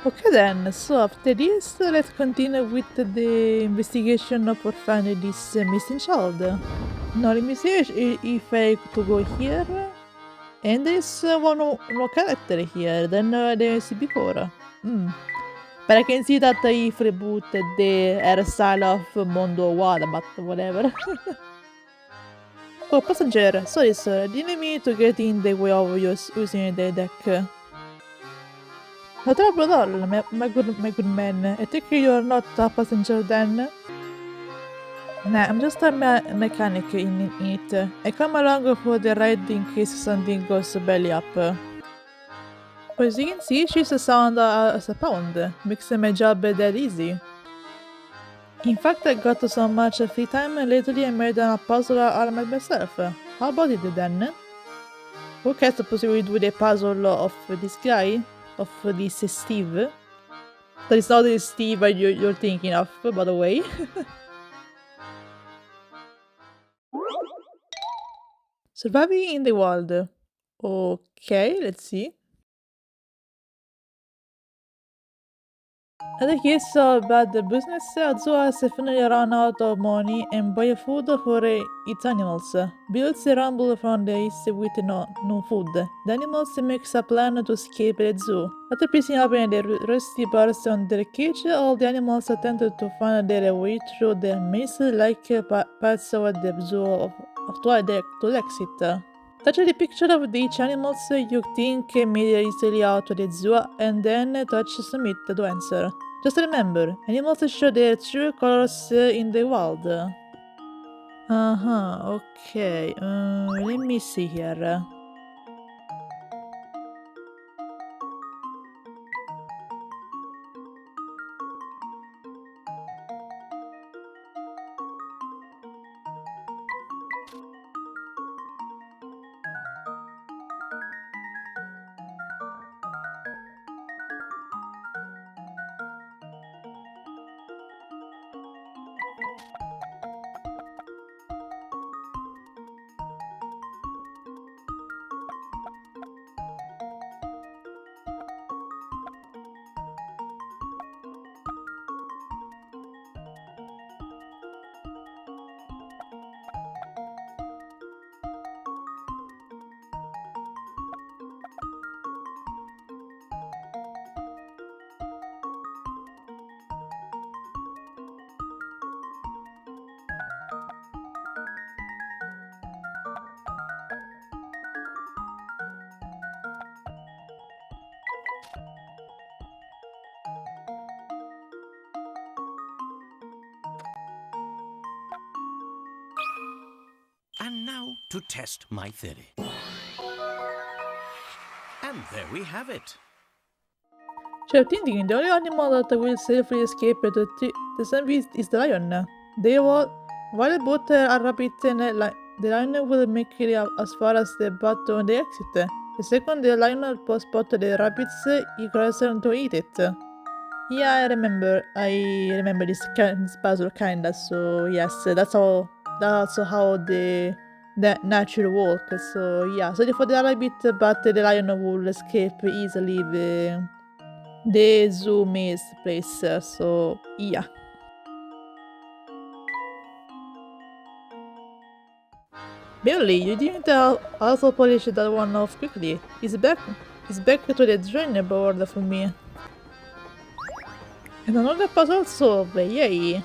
Okay then, so after this, let's continue with the investigation for finding this missing child. Now let me see if I to go here. And there is one no character here than there is before. Hmm. But I can see that if rebooted the hairstyle of Mondo Wada, but whatever. Oh, passenger, sorry sir, didn't mean to get in the way of using the deck. No trouble at all, my good man. I think you're not a passenger then? Nah, I'm just a mechanic in it. I come along for the ride in case something goes belly up. As you can see, she's a sound as a pound. Makes my job that easy. In fact, I got so much free time lately I made a puzzle all by myself. How about it then? Okay, suppose we do the puzzle of this guy? Of this Steve? That is not the Steve you're thinking of, by the way. Surviving in the wild. Okay, let's see. I guess bad business. Zoo has finally run out of money and buy food for its animals. Bills rumble from the east with no food. The animals makes a plan to escape the zoo. After picking up the rusty bars on their cage, all the animals attempted to find their way through the maze like parts of the zoo to exit. Touch the picture of each animals you think made easily out of the zoo and then touch submit to answer. Just remember, animals show their true colors in the wild. Uh-huh, okay. Let me see here. And now to test my theory. And there we have it. Cioè, thinking the only animal that will safely escape the zombie is the lion. They will, while both a rabbit and the lion will make it as far as the butt on the exit. The second the lion spot the rabbits, he tries to eat it. Yeah, I remember this puzzle kinda. So yes, that's how the nature works. So yeah, so for the rabbit, but the lion will escape easily the zoo maze place. So yeah. Barely, you didn't also polish that one off quickly. It's back to the drawing board for me. And another puzzle solved, yay!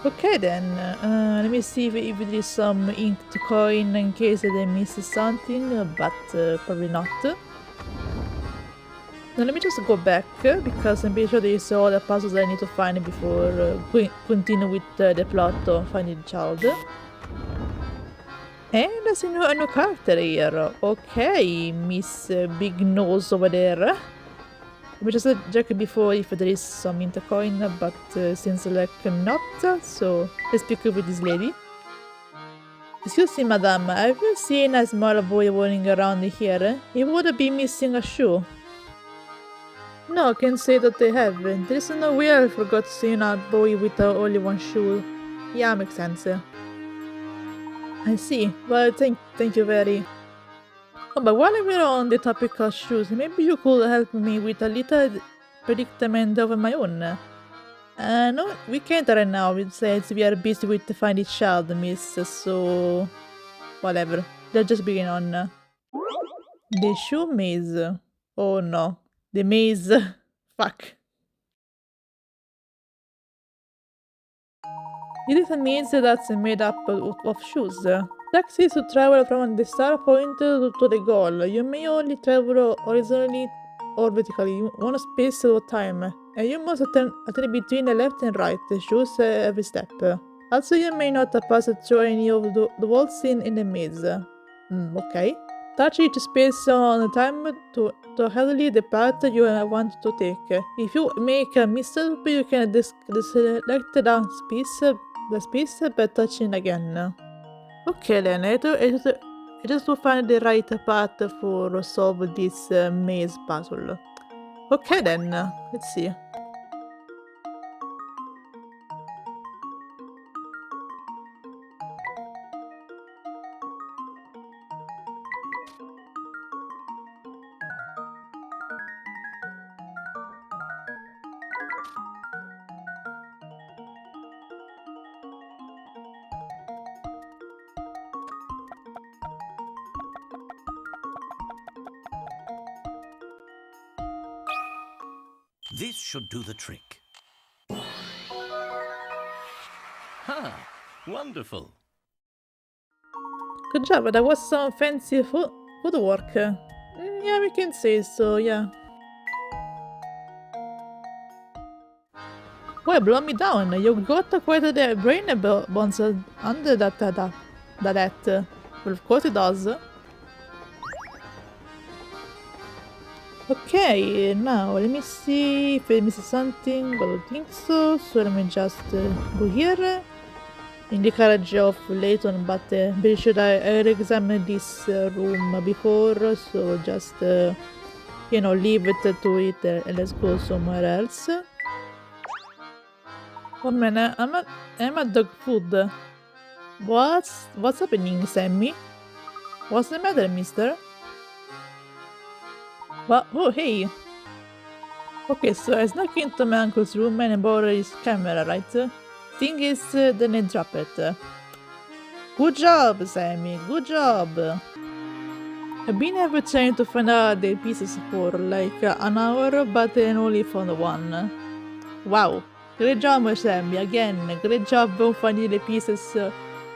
Okay then, let me see if there is some ink to coin in case I miss something, but probably not. Now let me just go back, because I'm pretty sure there is all the puzzles I need to find before continue with the plot of finding the child. And there's a new character here. Okay, Miss Big Nose over there. Let me just check before if there is some intercoin, but seems like not, so let's speak with this lady. Excuse me, madam, have you seen a small boy running around here? He would be missing a shoe. No, I can't say that I have. There is no way I forgot seeing a boy with only one shoe. Yeah, makes sense. I see. Well, thank you very. Oh, but while we're on the topic of shoes, maybe you could help me with a little predicament of my own. No, we can't right now. It says we are busy with finding child, miss, so... whatever. Let's just begin on. The shoe maze. Oh no. The maze. Fuck. It is a maze that's made up of shoes. Taxis to travel from the start point to the goal. You may only travel horizontally or vertically, one space at a time, and you must alternate between the left and right. Choose every step. Also, you may not pass through any of the walls in the maze. Okay. Touch each space on a time to handle the path you want to take. If you make a mistake, you can deselect the space by touching again. Okay then, it is to find the right path for solve this maze puzzle. Okay then, let's see. This should do the trick. Ha! Wonderful. Good job, that was some fancy footwork. Yeah, we can say so, yeah. Well, blow me down. You got quite a brain bones under that. Well, of course it does. Okay, now let me see if I missed something. I don't think so. So let me just go here. In the carriage of Layton, but pretty sure I examined this room before, so just leave it to it and let's go somewhere else. Oh man, I'm at dog food. What's happening, Sammy? What's the matter, mister? What? Oh, hey! Okay, so I snuck into my uncle's room and borrowed his camera, right? Thing is, then I drop it. Good job, Sammy, good job! I've been ever trying to find out the pieces for like an hour, but I only found one. Wow! Great job, Sammy, again, great job of finding the pieces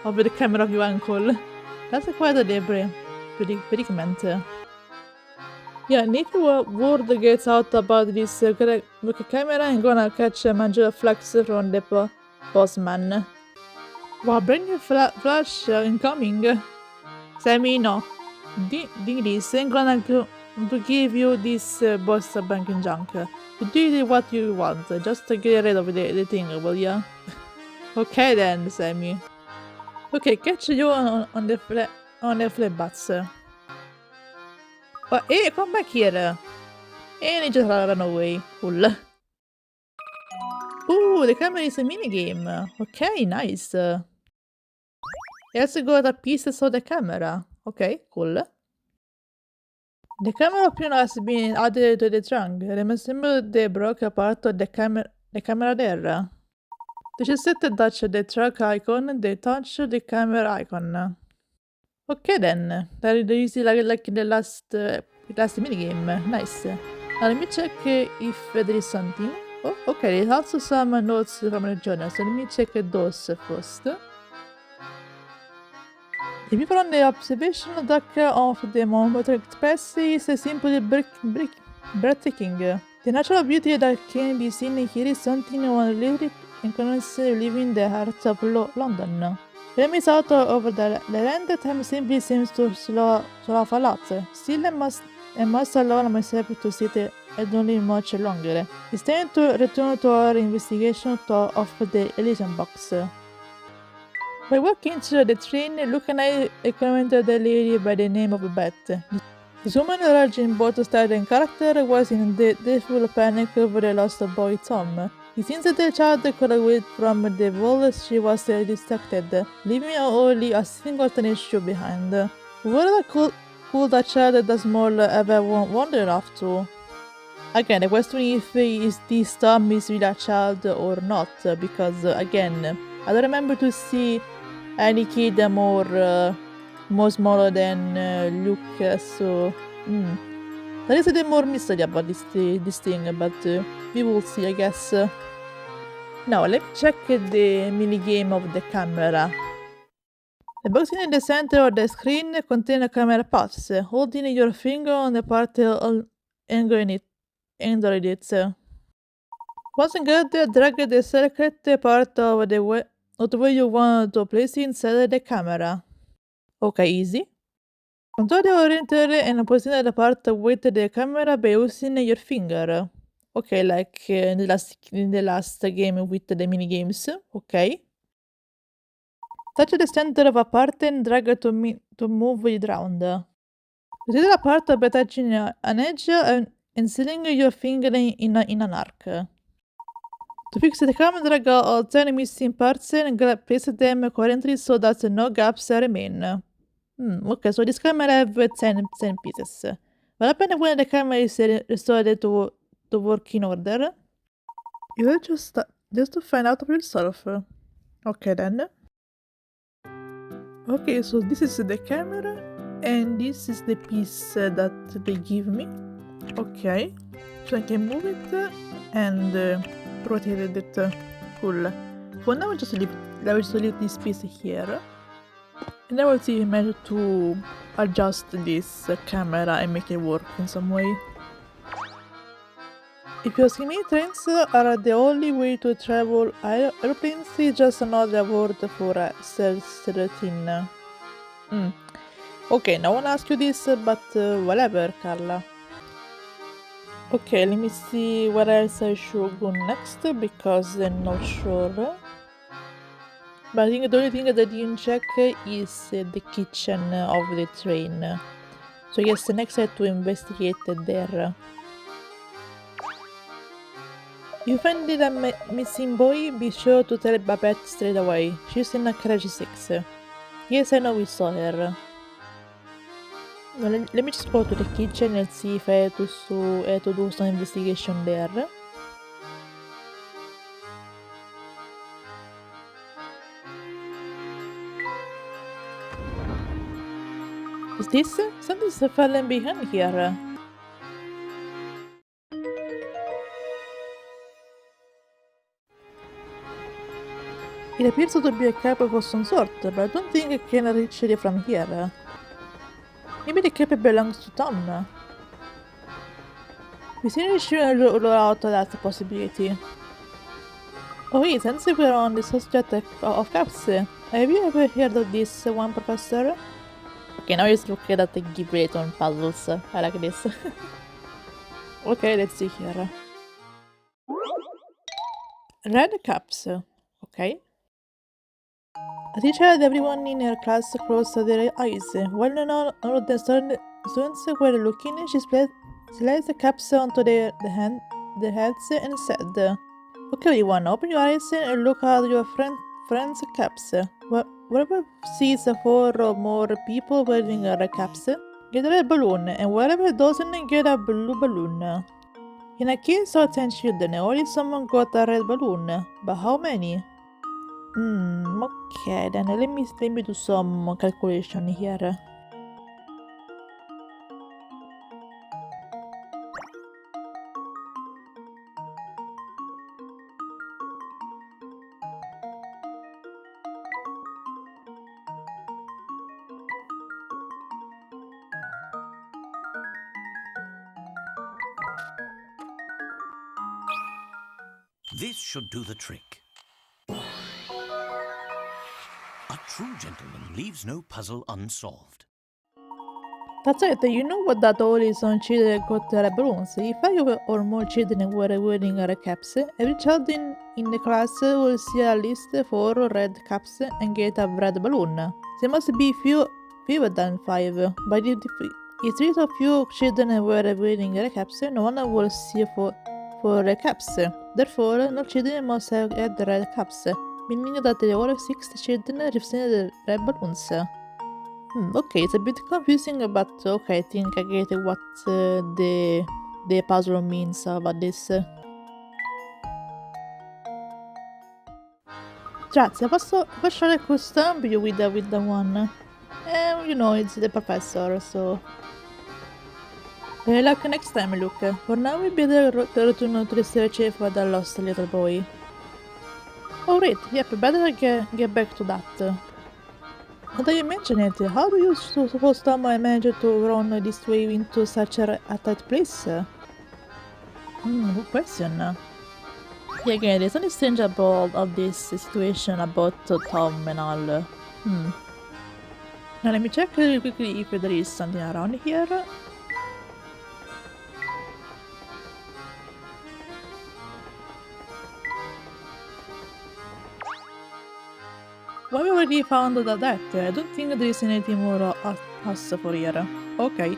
of the camera of your uncle. That's quite a predicament. Yeah, and if word gets out about this camera, I'm gonna catch a major flags from the postman. Wow, brand new flash incoming. Sammy, no. Dig this, I'm gonna to give you this boss banking junk. You do what you want, just to get rid of the thing, will ya? Okay then, Sammy. Okay, catch you on the flip butts. But hey, come back here. And it just ran away. Cool. Ooh, the camera is a minigame. Okay, nice. Let's go to pieces of the camera. Okay, cool. The camera option has been added to the trunk. Remember the broken part of the camera there. Just touch the truck icon, then touch the camera icon. Okay then, that is easy like in the last minigame. Nice. Now let me check if there is something. Oh, okay, there's also some notes from the journal, so let me check those first. The people on the observation deck of the Motor Express is simply breathtaking. The natural beauty that can be seen here is something one really encourages living the heart of London. When I miss out over the land, time simply seems to slow off a lot. Still, I must allow myself to sit idly much longer. It's time to return to our investigation of the Elysium box. By walking through the train, Luke and I encountered a lady by the name of Beth. This woman, large in both style and character, was in full panic over the lost boy Tom. It seems that the child could away from the wall. She was distracted, leaving only a single tennis shoe behind. What could a child that small ever wonder enough to? Again, the question is this Tom is really a child or not, because again, I don't remember to see any kid more smaller than Luke, so there is a bit more mystery about this thing, but we will see, I guess. Now, let me check the minigame of the camera. The box in the center of the screen contains a camera paths. Holding your finger on the part angling it. Once good, drag the selected part of the way you want to place it inside the camera. Okay, easy. Control the orientation and position the part with the camera by using your finger. Okay, like in the last game with the mini games. Okay. Touch the center of a part and drag to move it around. Rotate the part by touching an edge and sealing your finger in an arc. To fix the camera, drag all 10 missing parts and place them correctly so that no gaps remain. Okay, so this camera have 10 pieces. What happens when the camera is restored to work in order? You will just to find out for yourself. Okay then. Okay, so this is the camera and this is the piece that they give me. Okay, so I can move it and rotate it. Cool. For now, I will just leave this piece here. And I will see if I manage to adjust this camera and make it work in some way. If you ask me, trains are the only way to travel. Airplanes is just another word for self-13. Okay, no one asked you this, but whatever, Carla. Okay, let me see where else I should go next, because I'm not sure. But I think the only thing that I didn't check is the kitchen of the train. So yes, next I have to investigate there. If you find the missing boy, be sure to tell Babette straight away. She's in carriage 6. Yes, I know we saw her. Well, let me just go to the kitchen and see if I have to do some investigation there. Is this? Something's fallen behind here. It appears to be a cap of some sort, but I don't think I can reach it from here. Maybe the cap belongs to Tom. We seem to rule out that possibility. Oh wait, since we're on the subject of caps, have you ever heard of this one, Professor? Okay, now let's look at the give Layton puzzles. I like this. Okay, let's see here. Red caps. Okay. A teacher had everyone in her class close their eyes. While none of the students were looking, she placed the caps onto their heads and said, "Okay, everyone, open your eyes and look at your friends' caps. Wherever sees 4 or more people wearing red caps, get a red balloon, and wherever doesn't, get a blue balloon." In a case of 10 children, only someone got a red balloon, but how many? Okay, then let me do some calculation here. This should do the trick. A true gentleman leaves no puzzle unsolved. That's right, you know what that all is on children got red balloons. If 5 or more children were wearing red caps, every child in the class will see at least 4 red caps and get a red balloon. There must be fewer than 5, but if 3 or few children were wearing red caps, no one will see 4 red caps. Therefore, no children must have had red caps, meaning that all 6 children received red balloons. Okay, it's a bit confusing, but okay, I think I get what the puzzle means about this. Grazie, posso lasciare questo cambio with the one? You know, it's the professor, so... Luck next time, Luke. For now, we better return to the search for the lost little boy. Oh, right, yep, better get back to that. Now that you mention it, how do you suppose to manage to run this way into such a tight place? Good question. Yeah, again, there's something strange about of this situation about Tom and all. Now let me check really quickly if there is something around here. Well, we already found that. I don't think there is anything more us for here. Okay.